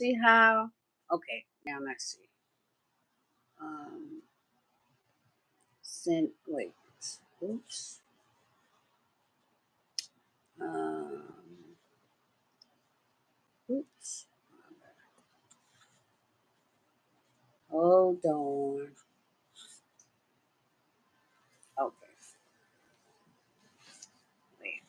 see how. Okay, now let's see. Um, send. Wait. Oops. Um, oops. Hold on. Okay. Wait.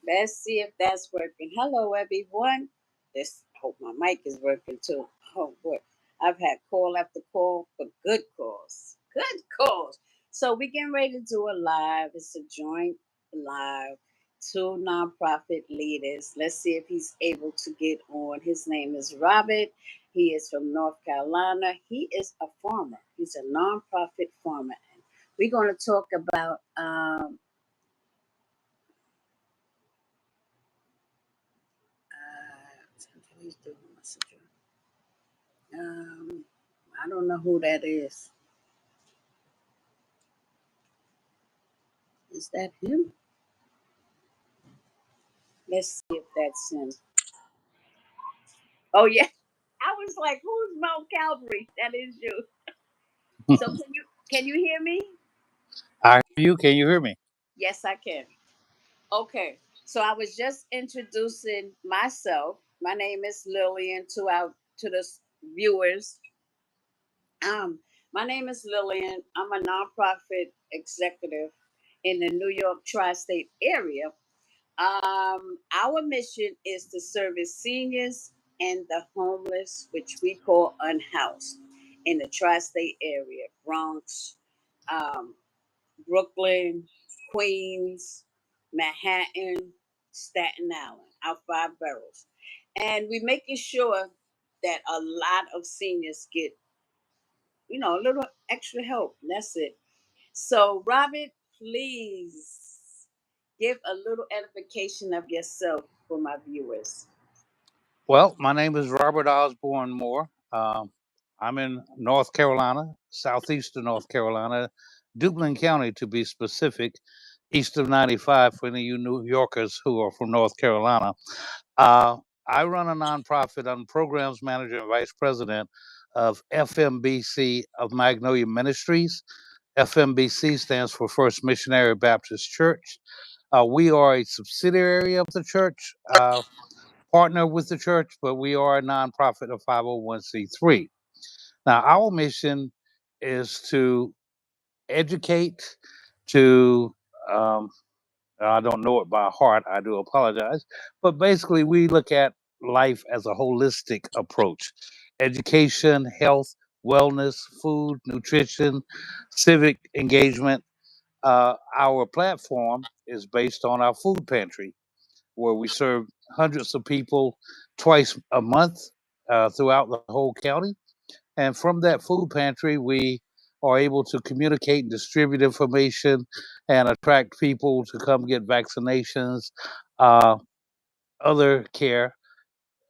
Let's see if that's working. Hello, everyone. This. Hope my mic is working too. Oh boy, I've had call after call for good calls. Good calls. So we getting ready to do a live. It's a joint live. Two nonprofit leaders. Let's see if he's able to get on. His name is Robert. He is from North Carolina. He is a farmer. He's a nonprofit farmer. We're going to talk about please do messenger. Um, I don't know who that is. Is that him? Let's see if that's him. Oh yeah. I was like, who's Mount Calvary? That is you. So can you hear me? I hear you. Can you hear me? Yes, I can. Okay. So I was just introducing myself. My name is Lillian to the viewers. Um, my name is Lillian. I'm a nonprofit executive in the New York tri-state area. Our mission is to service seniors and the homeless, which we call unhoused, in the tri-state area, Bronx, um, Brooklyn, Queens, Manhattan, Staten Island, our five boroughs. And we're making sure that a lot of seniors get, a little extra help. That's it. So, Robert, please give a little edification of yourself for my viewers. Well, my name is Robert Osborne Moore. I'm in North Carolina, southeastern North Carolina, Duplin County to be specific, east of 95 for any of you New Yorkers who are from North Carolina. Uh, I run a nonprofit. I'm programs manager and vice president of FMBC of Magnolia Ministries. FMBC stands for First Missionary Baptist Church. We are a subsidiary of the church, partner with the church, but we are a nonprofit of 501c3. Now, our mission is to educate, to, um, I don't know it by heart, I do apologize, but basically, we look at life as a holistic approach: education, health, wellness, food, nutrition, civic engagement. Our platform is based on our food pantry, where we serve hundreds of people twice a month throughout the whole county. And from that food pantry, we are able to communicate and distribute information and attract people to come get vaccinations, uh, other care.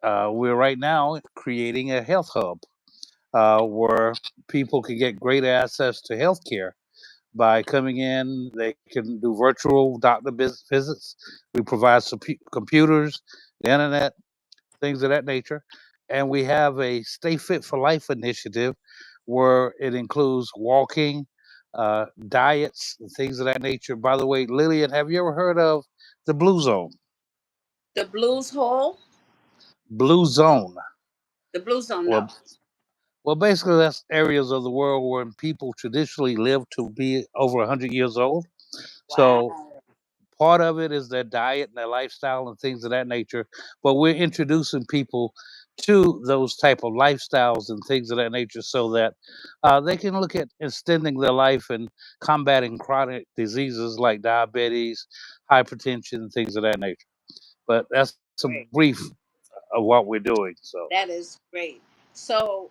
We're right now creating a health hub where people can get great access to health care by coming in. They can do virtual doctor visits. We provide some computers, the internet, things of that nature. And we have a Stay Fit for Life initiative where it includes walking, diets, and things of that nature. By the way, Lillian, have you ever heard of the Blue Zone? The Blues Hall, Blue Zone. the Blues don't know. Well, well, basically, that's areas of the world where people traditionally live to be over 100 years old. So Wow. part of it is their diet and their lifestyle and things of that nature. But we're introducing people to those type of lifestyles and things of that nature so that they can look at extending their life and combating chronic diseases like diabetes, hypertension, things of that nature. But that's a Great. brief of what we're doing. So, That is great. So,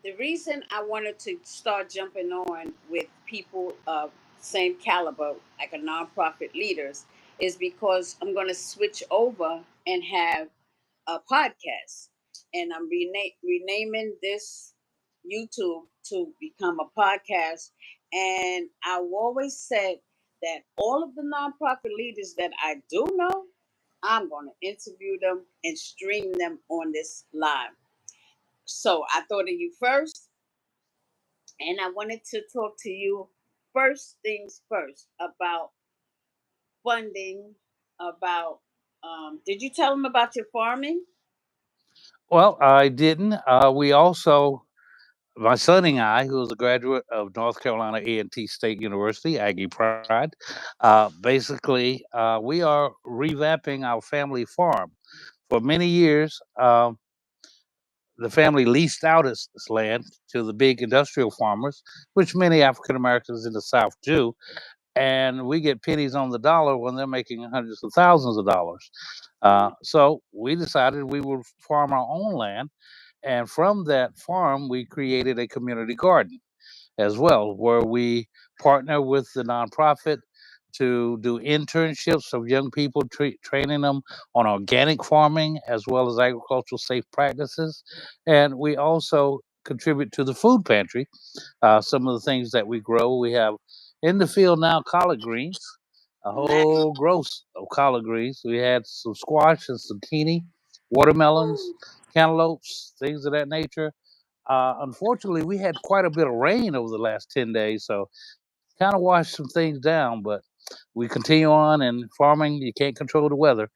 the reason I wanted to start jumping on with people of same caliber, like a nonprofit leaders, is because I'm going to switch over and have a podcast, and I'm renaming this YouTube to become a podcast. And I've always said that all of the nonprofit leaders that I do know, I'm going to interview them and stream them on this live. So I thought of you first, and I wanted to talk to you first things first about funding, about did you tell them about your farming? Well, I didn't. We also, my son and I, who is a graduate of North Carolina A&T State University, Aggie Pride, we are revamping our family farm. For many years, the family leased out its land to the big industrial farmers, which many African Americans in the South do, and we get pennies on the dollar when they're making hundreds of thousands of dollars. So we decided we would farm our own land, and from that farm, we created a community garden as well, where we partner with the nonprofit to do internships of young people, training them on organic farming as well as agricultural safe practices. And we also contribute to the food pantry. Some of the things that we grow, we have in the field now collard greens, a Nice. whole gross of collard greens. We had some squash and zucchini, watermelons, cantaloupes, things of that nature. Unfortunately, we had quite a bit of rain over the last 10 days, so kind of washed some things down, but we continue on. And farming, you can't control the weather.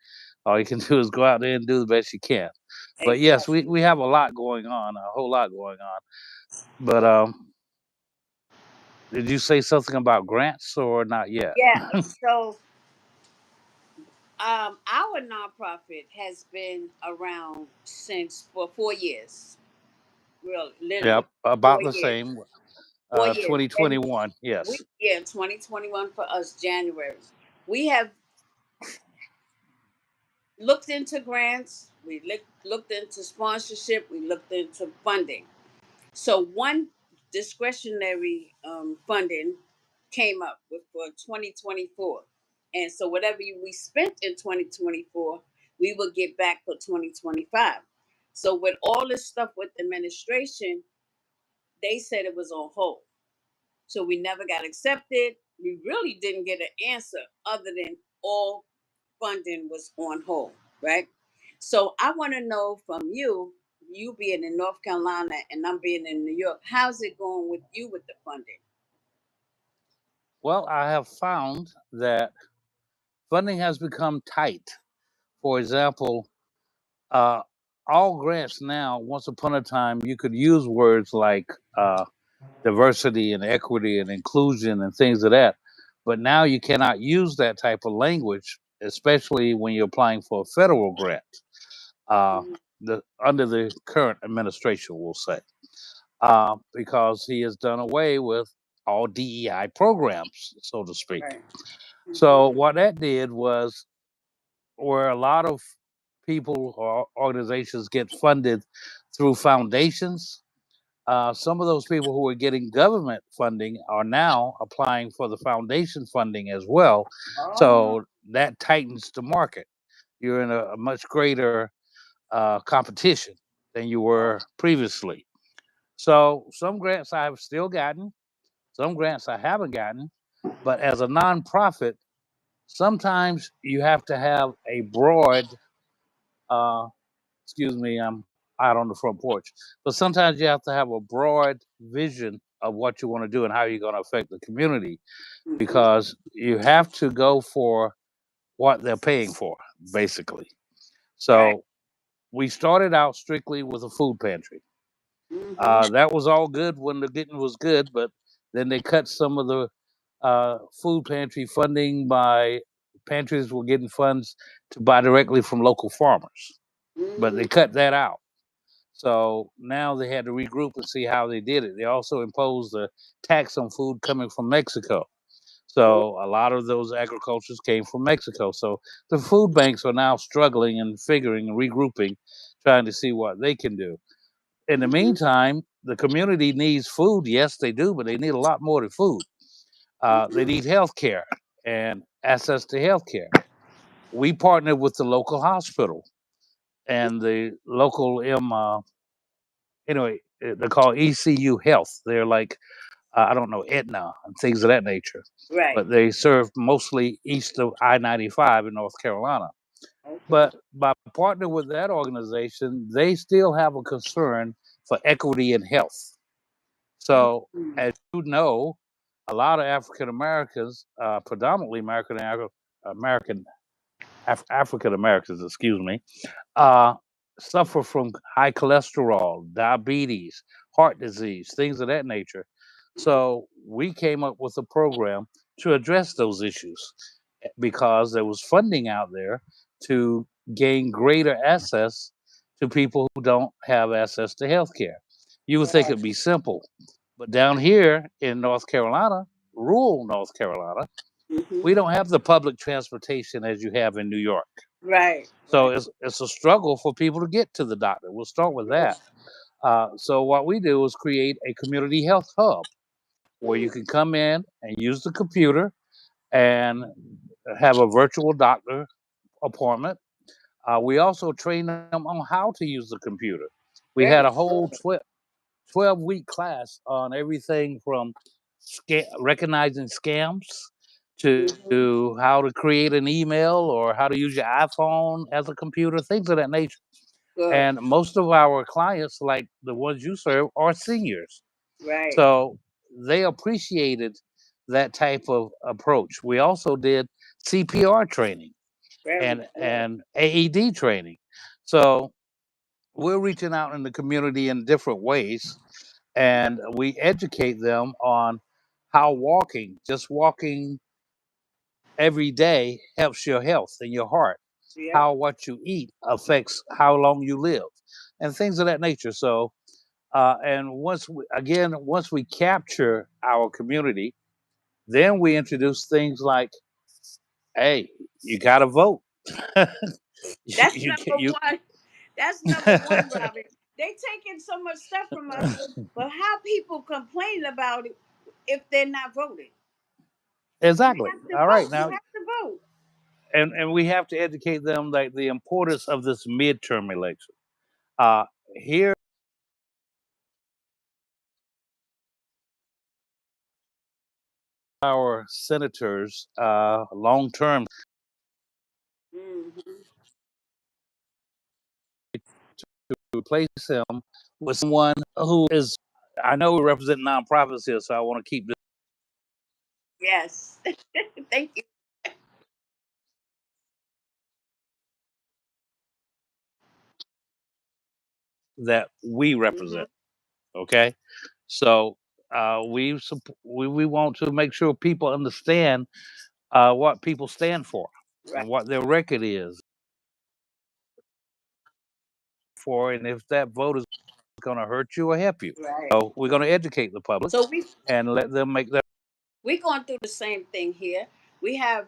All you can do is go out there and do the best you can. But yes, Exactly. we have a lot going on, a whole lot going on. But did you say something about grants or not yet? Yeah. So our nonprofit has been around since for 4 years. Real, Yep, literally about four the years. same. 4 years, and 2021, we yes. yeah, 2021 for us January. We have looked into grants. We looked into sponsorship. We looked into funding. So one discretionary funding came up with for 2024, and so whatever we spent in 2024, we will get back for 2025. So with all this stuff with administration, they said it was on hold. So we never got accepted. We really didn't get an answer other than all funding was on hold, right? So I want to know from you, you being in North Carolina and I'm being in New York, how's it going with you with the funding? Well, I have found that funding has become tight. For example, uh, all grants now, once upon a time, you could use words like uh, diversity and equity and inclusion and things of that. But now you cannot use that type of language, especially when you're applying for a federal grant. Uh, Mhm. under the current administration, we'll say, because he has done away with all DEI programs, so to speak. Right. Hmm. So what that did was, where a lot of people or organizations get funded through foundations, some of those people who are getting government funding are now applying for the foundation funding as well. Oh. So that tightens the market. You're in a much greater competition than you Oh. were previously. So some grants I have still gotten, some grants I haven't gotten, but as a nonprofit, sometimes you have to have a broad, uh, excuse me, I'm out on the front porch, but sometimes you have to have a broad vision of what you want to do and how you're going to affect the community, Hmm. because you have to go for what they're paying for, basically. Right. So we started out strictly with a food pantry. Hmm. That was all good when the getting was good, but then they cut some of the food pantry funding by pantries were getting funds to buy directly from local farmers, but Hmm. they cut that out. So now they had to regroup and see how they did it. They also imposed a tax on food coming from Mexico. Oh. So a lot of those agricultures came from Mexico. So the food banks are now struggling and figuring and regrouping, trying to see what they can do. In the Hmm. meantime, the community needs food. Yes, they do, but they need a lot more than food. They Hmm. need health care and access to health care. We partnered with the local hospital and the local anyway, they're called ECU Health. They're like, I don't know, Aetna and things of that nature, Right. but they serve mostly east of I-95 in North Carolina. Okay. But by partnering with that organization, they still have a concern for equity in health. So, Mhm. as you know, a lot of African Americans, predominantly American African Americans, excuse me, uh, suffer from high cholesterol, diabetes, heart disease, things of that nature. So we came up with a program to address those issues because there was funding out there to gain greater access to people who don't have access to health care. You would think Right. it'd be simple, but down here in North Carolina, rural North Carolina, Hmm. we don't have the public transportation as you have in New York. Right. So Right. it's a struggle for people to get to the doctor. We'll start with that. Yes. So what we do is create a community health hub where you Mm. can come in and use the computer and have a virtual doctor appointment. We also train them on how to use the computer. We had Very a whole good. 12-week class on everything from recognizing scams Hmm. to how to create an email or how to use your iPhone as a computer, things of that nature. Good. And most of our clients, like the ones you serve, are seniors. Right. So they appreciated that type of approach. We also did CPR training Very good. and AED training. So we're reaching out in the community in different ways and we educate them on how just walking every day helps your health and your heart, Yep. how what you eat affects how long you live, and things of that nature. So, and once we capture our community, then we introduce things like, hey, you got to vote. That's you, number you, one. That's number one, Robin. They taking so much stuff from us, but how people complain about it if they're not voting? You exactly. have to All right, vote. You now, have to vote. and we have to educate them like the importance of this midterm election. Uh, Here, our senators, long term, Hmm. replace him with someone who is. I know we represent nonprofits here, so I want to keep this Yes. Thank you. that we Hmm. represent. Okay, so we want to make sure people understand what people stand for Right. and what their record is for, and if that vote is going to hurt you or help you. Right. So we're going to educate the public So and let them make that. we're going through the same thing here. We have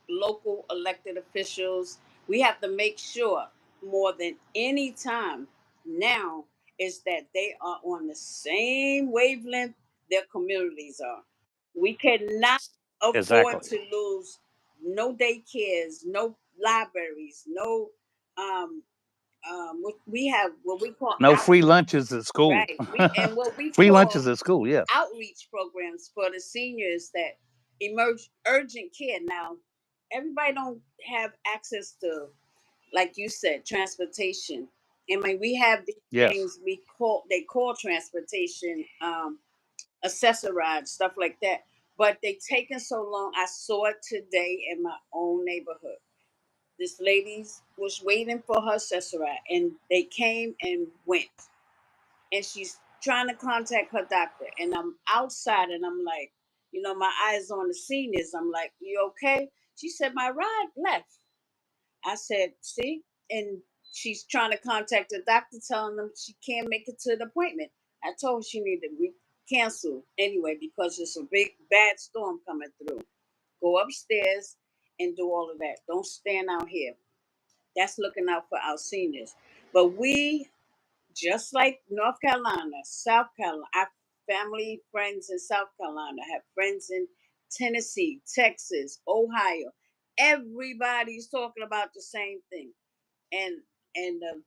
local elected officials. We have to make sure more than any time now is that they are on the same wavelength their communities are. We cannot afford Exactly. to lose no daycares, no libraries, no um we have what we call No out free lunches at school. right. We and what we Free call lunches at school, yes. outreach programs for the seniors that emerge urgent care. Now, everybody don't have access to, like you said, transportation. I mean, we have these Yes. things they call transportation, accessorized stuff like that. But they taking so long. I saw it today in my own neighborhood. This lady was waiting for her accessoride, and they came and went, and she's trying to contact her doctor. And I'm outside and I'm like, my eyes on the seniors. I'm like, you okay? She said, my ride left. I said, see? And she's trying to contact the doctor, telling them she can't make it to the appointment. I told her she needed to cancel anyway because it's a big, bad storm coming through. Go upstairs and do all of that. Don't stand out here. That's looking out for our seniors. But we just like North Carolina, South Carolina, I have family, friends in South Carolina, I have friends in Tennessee, Texas, Ohio. Everybody's talking about the same thing. And the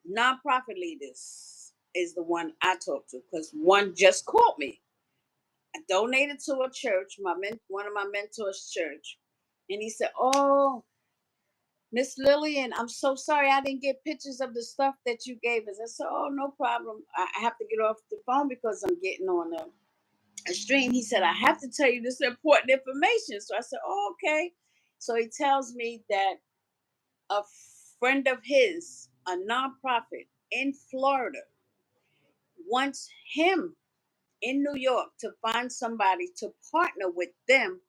nonprofit leaders is the one I talk to because one just called me. I donated to a church, one of my mentors' church, and he said, "Oh, Miss Lillian, I'm so sorry I didn't get pictures of the stuff that you gave us. I said, oh, no problem. I have to get off the phone because I'm getting on a stream. He said, I have to tell you this important information. So I said, oh, okay. So he tells me that a friend of his, a nonprofit in Florida, wants him in New York to find somebody to partner with them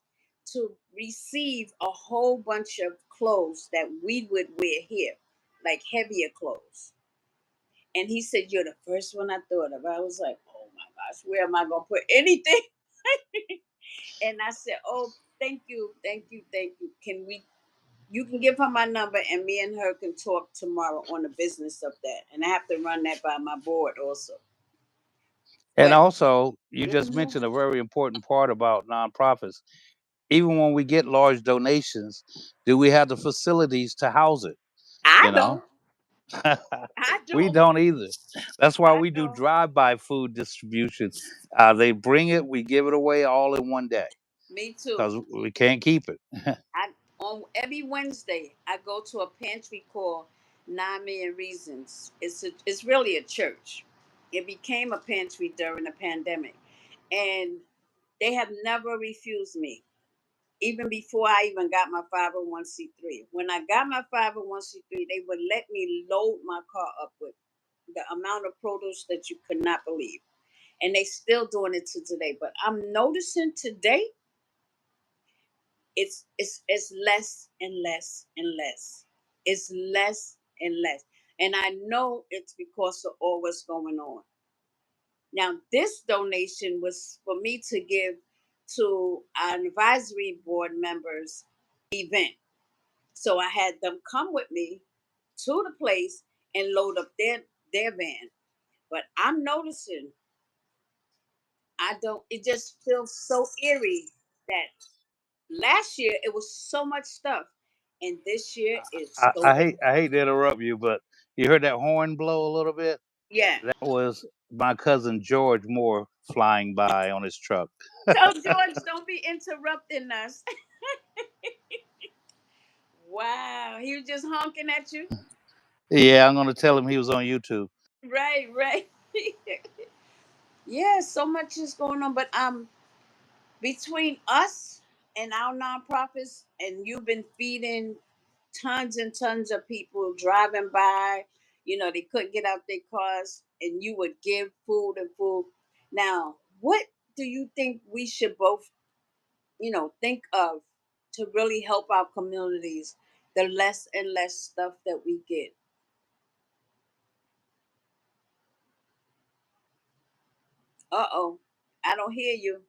to receive a whole bunch of clothes that we would wear here, like heavier clothes. And he said, you're the first one I thought of. I was like, oh my gosh, where am I going to put anything? And I said, oh, thank you, thank you, thank you. You can give her my number and me and her can talk tomorrow on the business of that. And I have to run that by my board also. And But also, you just mhm, mentioned a very important part about nonprofits. Even when we get large donations, do we have the facilities to house it? I You know, don't. I we don't. don't either. That's why I we do don't. drive-by food distribution. They bring it, we give it away all in one day Me too. because we can't keep it. I on every Wednesday I go to a pantry called 9 Million Reasons. It's really a church. It became a pantry during the pandemic, and they have never refused me. Even before I even got my 501c3. When I got my 501c3, they would let me load my car up with the amount of produce that you could not believe. And they still doing it to today. But I'm noticing today it's less and less and less. It's less and less. And I know it's because of all what's going on. Now, this donation was for me to give to our advisory board members event. So I had them come with me to the place and load up their van. But I'm noticing I don't it just feels so eerie that last year it was so much stuff and this year it's so little. I hate to interrupt you, but you heard that horn blow a little bit? Yeah. That was my cousin George Moore flying by on his truck. Tell George don't be interrupting us. Wow. He was just honking at you. Yeah, I'm gonna tell him he was on YouTube. Right, right. Yeah, so much is going on. But between us and our nonprofits, and you've been feeding tons and tons of people driving by, they couldn't get out their cars, and you would give food and food. Now, what do you think we should both, think of to really help our communities? The less and less stuff that we get. Uh oh, I don't hear you.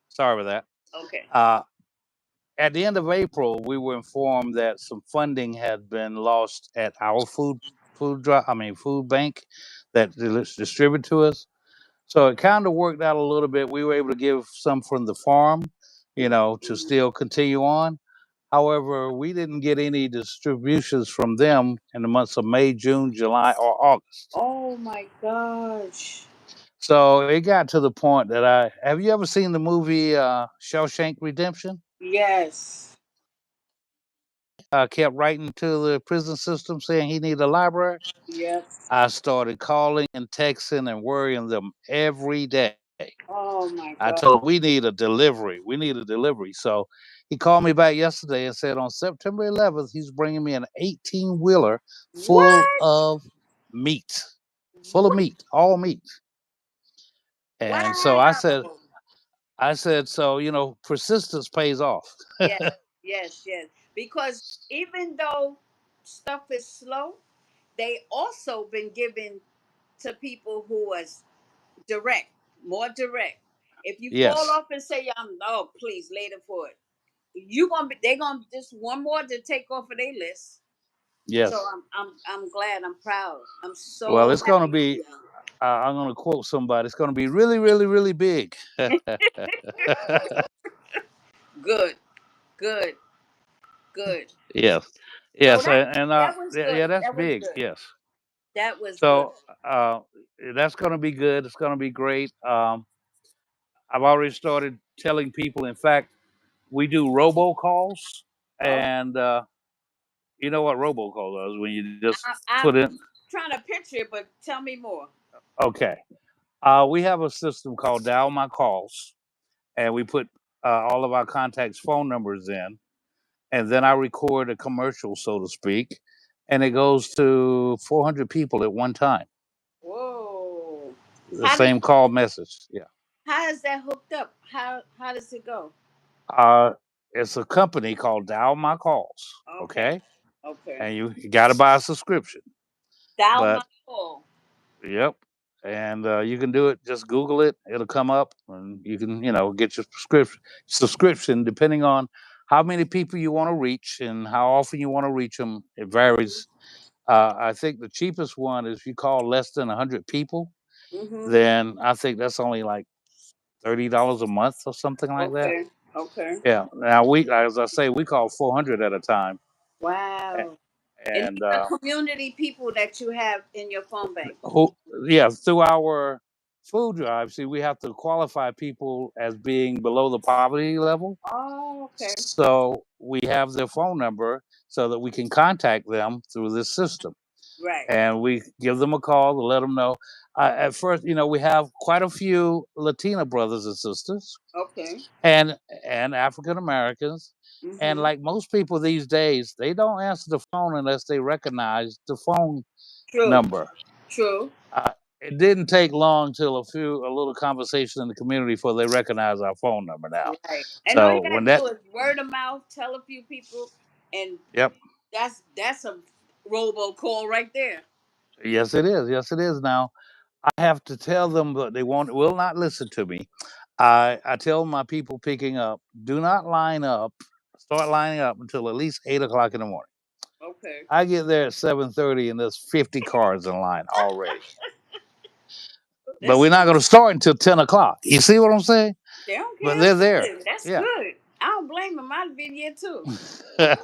Sorry about that. Okay. Uh, at the end of April, we were informed that some funding had been lost at our food bank that distributed to us. So it kind of worked out a little bit. We were able to give some from the farm, to Mhm. still continue on. However, we didn't get any distributions from them in the months of May, June, July, or August. Oh my gosh. So it got to the point that I have you ever seen the movie Shawshank Redemption? Yes. Kept writing to the prison system saying he needed a library. Yes. I started calling and texting and worrying them every day. Oh I my told him God. we need a delivery. We need a delivery. So he called me back yesterday and said on September 11th he's bringing me an 18 wheeler full What? of meat, full of What? meat, all meat. And so Wow. I said, so persistence pays off. Yes, yes, yes. Because even though stuff is slow, they also been given to people who was direct, more direct. If you fall Yes, off and say, oh, please, later for it. You gonna be they gonna just one more to take off of their list. So yes. I'm glad, I'm proud. I'm Well, so it's going to happy for be. you. I'm going to quote somebody. It's going to be really, really, really big. Good, good, good. Yes, So yes, that and that was yeah, good. yeah, that's That was big. good. Yes. That was good. So uh, that's going to be good. It's going to be great. I've already started telling people. In fact, we do robocalls, Oh, and You know what robocall is when you just I'm put in. trying to picture it, but tell me more. Okay. We have a system called Dial My Calls, and we put all of our contacts' phone numbers in, and then I record a commercial, so to speak, and it goes to 400 people at one time. Whoa. The How does same call message. Yeah. how is that hooked up? How does it go? Uh, it's a company called Dial My Calls. Okay. Okay. Okay. And you got to buy a subscription. Dial my But call. yep. And you can do it. Just Google it. It'll come up, and you can, get your subscription depending on how many people you want to reach and how often you want to reach them. It varies. I think the cheapest one is if you call less than 100 people, Mm-hmm. then I think that's only like $30 a month or something like that. Okay. Okay. Yeah. Now as I say, we call 400 at a time, Wow. And and these are community people that you have in your phone bank. who, yeah, through our food drive, see, we have to qualify people as being below the poverty level. Oh, okay. So we have their phone number so that we can contact them through this system. Right. And we give them a call to let them know. At first, we have quite a few Latina brothers and sisters, Okay. and African Americans. And Mm-hmm. like most people these days, they don't answer the phone unless they recognize the phone True. number. True. Uh, it didn't take long till a little conversation in the community before they recognize our phone number now. Right. And all So you when gotta that, do is word of mouth, tell a few people, and yep, that's a robocall right there. yes it is, yes it is. Now I have to tell them, but they won't will not listen to me. I tell my people picking up, do not start lining up until at least 8 o'clock in the morning. Okay. I get there at 7:30 and there's 50 cars in line already. But we're not Listen, going to start until 10 o'clock. You see what I'm saying? they don't But care. they're there. Listen, that's Yeah. good. I don't blame them. I'd be there too.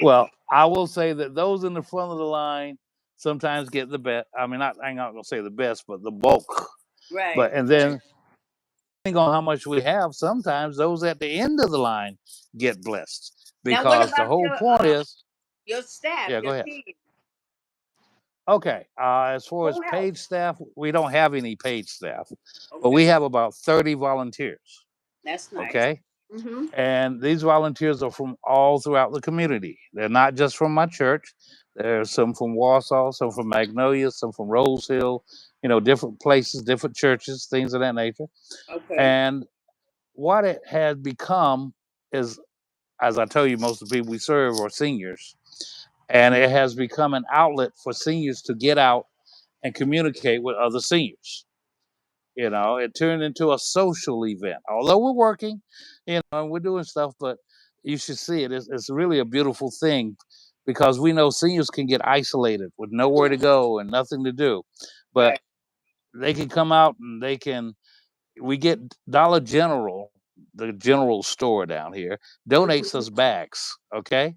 Well, I will say that those in the front of the line sometimes get the best. I mean, I'm not going to say the best, but the bulk. Right. But and Right. then depending on how much we have, sometimes those at the end of the line get blessed Now, what because the about whole point is, your staff, yeah. Go your ahead. team? Okay. As far as Who paid helps? staff, we don't have any paid staff, but we Okay, have about 30 volunteers. that's nice. Okay. Mm-hmm. And these volunteers are from all throughout the community. They're not just from my church. There's some from Warsaw, some from Magnolia, some from Rose Hill, different places, different churches, things of that nature. Okay. And what it has become is, as I tell you, most of the people we serve are seniors. And it has become an outlet for seniors to get out and communicate with other seniors. It turned into a social event. Although we're working, and we're doing stuff, but you should see it. It's really a beautiful thing because we know seniors can get isolated with nowhere to Yeah. go and nothing to do. But Right. they can come out and we get Dollar General, the general store down here, donates Mm-hmm. us bags. Okay.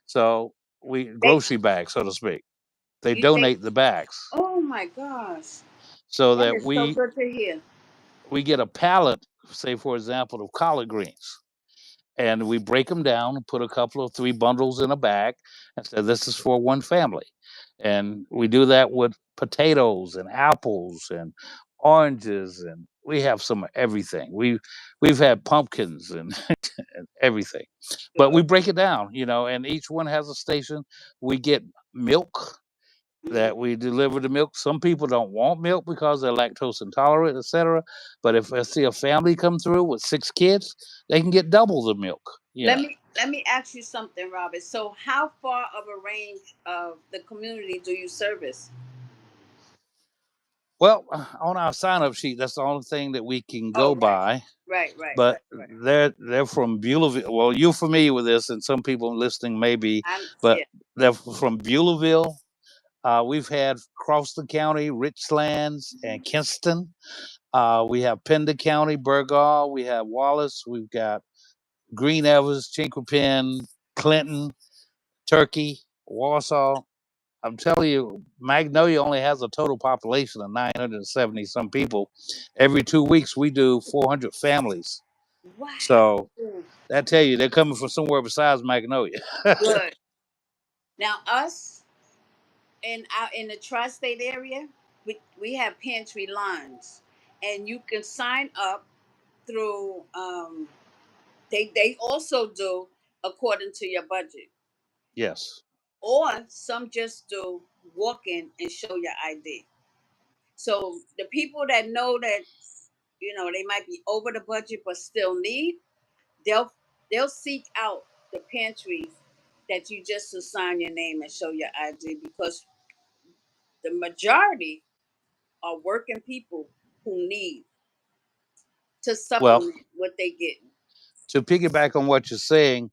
So we They, grocery bags, so to speak. They they. donate the bags Oh my gosh, so that that is so good to hear. we get a pallet, say for example, of collard greens, and we break them down and put a couple of three bundles in a bag and say this is for one family. And we do that with potatoes and apples and oranges, and we have some of everything. We've had pumpkins and, and everything, but we Good. break it down, and each one has a station. We get milk Mm-hmm. that we deliver the milk. Some people don't want milk because they're lactose intolerant, etc. But if I see a family come through with 6 kids, they can get double the milk. Let me ask you something, Robert. So, how far of a range of the community do you service? Well, on our sign up sheet, that's the only thing that we can Oh, go right, by. right, right, But right, right. they're from Beulahville. Well, you're familiar with this, and some people listening may be, I'm but yeah. they're from Beulahville. We've had Crofton County, Richlands, and Kinston. We have Pender County, Burgaw. We have Wallace. We've got Green Evers, Chinquapin, Clinton, Turkey, Warsaw. I'm telling you, Magnolia only has a total population of 970 some people. Every 2 weeks, we do 400 families. Wow. So that tell you they're coming from somewhere besides Magnolia. Good. Now us in the tri-state area, we have pantry lines, and you can sign up through. They also do according to your budget, Yes. or some just do walk in and show your ID. So the people that know that they might be over the budget but still need, they'll they'll seek out the pantries that you just assign your name and show your ID, because the majority are working people who need to Well, supplement what they get. to piggyback on what you're saying,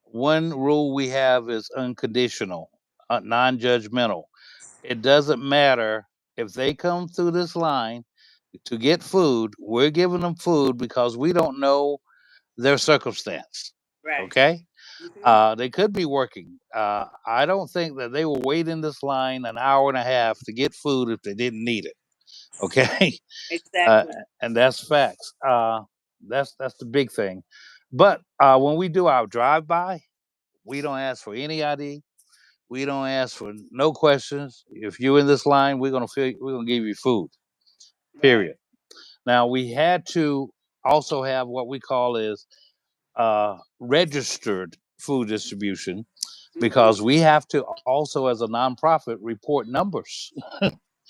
one rule we have is unconditional, non-judgmental. It doesn't matter if they come through this line to get food. We're giving them food because we don't know their circumstance. Right. Okay. Hmm. They could be working. I don't think that they will wait in this line an hour and a half to get food if they didn't need it. Okay. uh, Exactly. and that's facts. That's the big thing. But when we do our drive by, we don't ask for any ID. We don't ask for no questions. If you're in this line, we're gonna give you food. Right. Period. Now we had to also have what we call is registered food distribution, because Hmm. we have to also, as a nonprofit, report numbers,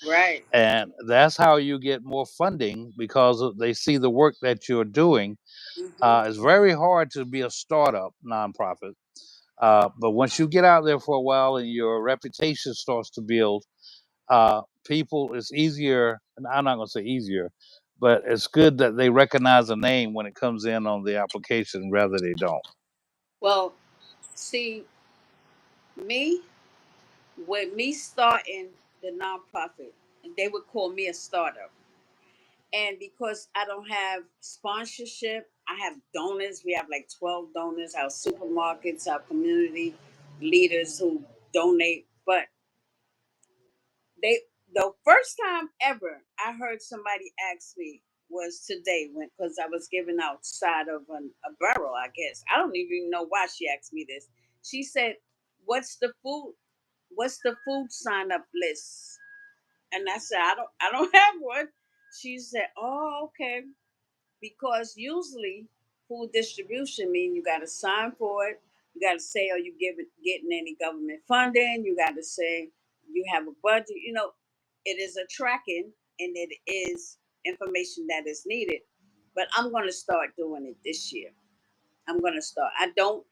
Right. and that's how you get more funding, because they see the work that you're doing. Hmm. It's very hard to be a startup nonprofit, but once you get out there for a while and your reputation starts to build, people, it's easier. And I'm not going to say easier, but it's good that they recognize a name when it comes in on the application rather they don't. Well, see, me with me starting the nonprofit, they would call me a startup. And because I don't have sponsorship, I have donors. We have like 12 donors, our supermarkets, our community leaders who donate. But they the first time ever I heard somebody ask me was today, when because I was giving outside of a barrel, I guess. I don't even know why she asked me this. She said, "What's the food? What's the food sign up list?" And I said, I don't have one." She said, "Oh, okay." Because usually food distribution mean you got to sign for it. You got to say, are you getting any government funding? You got to say you have a budget. It is a tracking, and it is information that is needed. But I'm going to start doing it this year. I'm going to start. I don't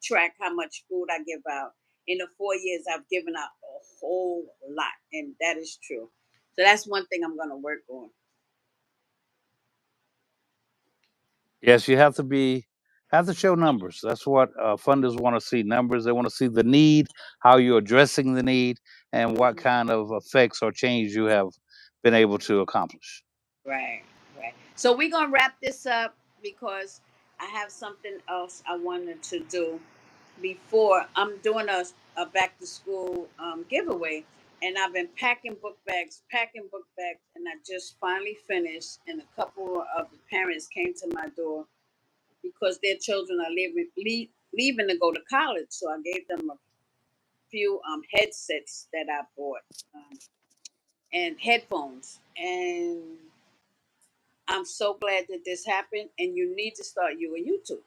track how much food I give out. In the 4 years, I've given out a whole lot, and that is true. So that's one thing I'm going to work on. Yes, you have to show numbers. That's what funders want to see: numbers. They want to see the need, how you're addressing the need, and what Mhm. kind of effects or change you have been able to accomplish. Right, right. So we're gonna wrap this up because I have something else I wanted to do before I'm doing a back to school giveaway, and I've been packing book bags, and I just finally finished. And a couple of the parents came to my door because their children are leaving to go to college, so I gave them a few headsets that I bought, and headphones, and I'm so glad that this happened, and you need to start you a YouTube.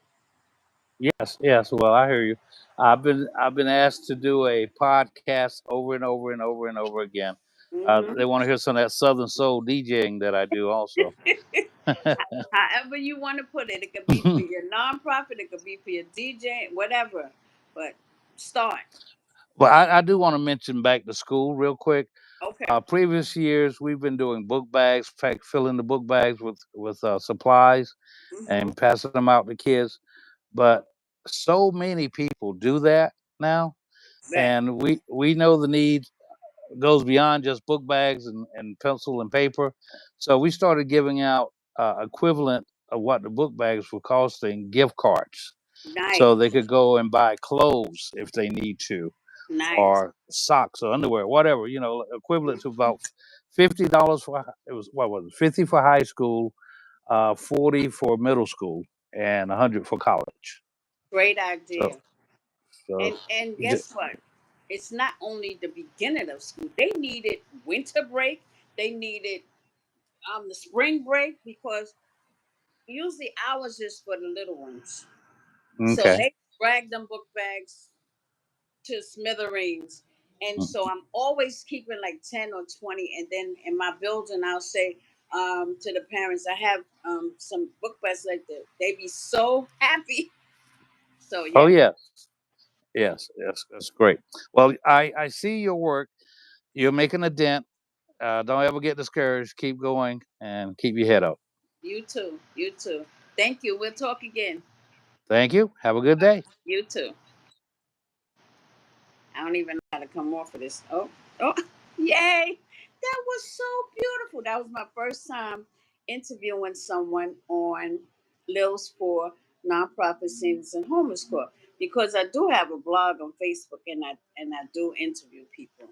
Yes, yes. Well, I hear you. I've been asked to do a podcast over and over and over and over again. They Hmm. want to hear some of that Southern Soul DJing that I do also. However you want to put it, it could be for your nonprofit, it could be for your DJ, whatever. But start. Well, I do want to mention back to school real quick. Okay. Previous years, we've been doing book bags, filling the book bags with supplies Hmm. and passing them out to kids. But so many people do that now, Right. and we know the need goes beyond just book bags and pencil and paper. So we started giving out equivalent of what the book bags were costing, gift cards, so they Nice. could go and buy clothes if they need to, Nice. or socks or underwear, whatever, equivalent to about $50 for, it was, what was it, 50 for high school, 40 for middle school, and 100 for college. Great So idea. so And you just, guess what? it's not only the beginning of school. They needed winter break. They needed the spring break because usually ours is for the little ones. So Okay. they drag them book bags to smithereens. And Mm. so I'm always keeping like 10 or 20. And then in my building, I'll say to the parents, I have some book bags like that. They be so happy. So, Oh yeah, yes, yes, yes. That's great. Well, I see your work. You're making a dent. Don't ever get discouraged. Keep going and keep your head up. you too. You too. Thank you. We'll talk again. Thank you. Have a good day. You too. I don't even know how to come off of this. Oh, oh, yay. That was so beautiful. That was my first time interviewing someone on Lils4 Nonprofit Seniors and Homeless Corps because I do have a blog on Facebook and I do interview people.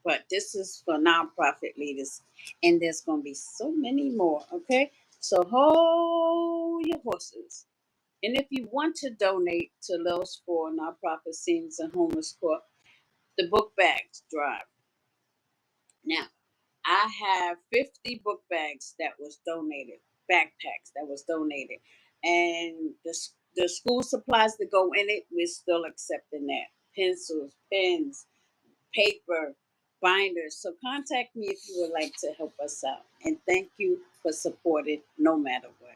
But this is for nonprofit leaders, and there's going to be so many more. Okay, so hold your horses. And if you want to donate to Lils4 Nonprofit Seniors and Homeless Corps, the book bags drive. Now, I have 50 book bags that was donated, backpacks that was donated. And the school supplies that go in it, we're still accepting that. Pencils, pens, paper, binders. So contact me if you would like to help us out. And thank you for supporting no matter what.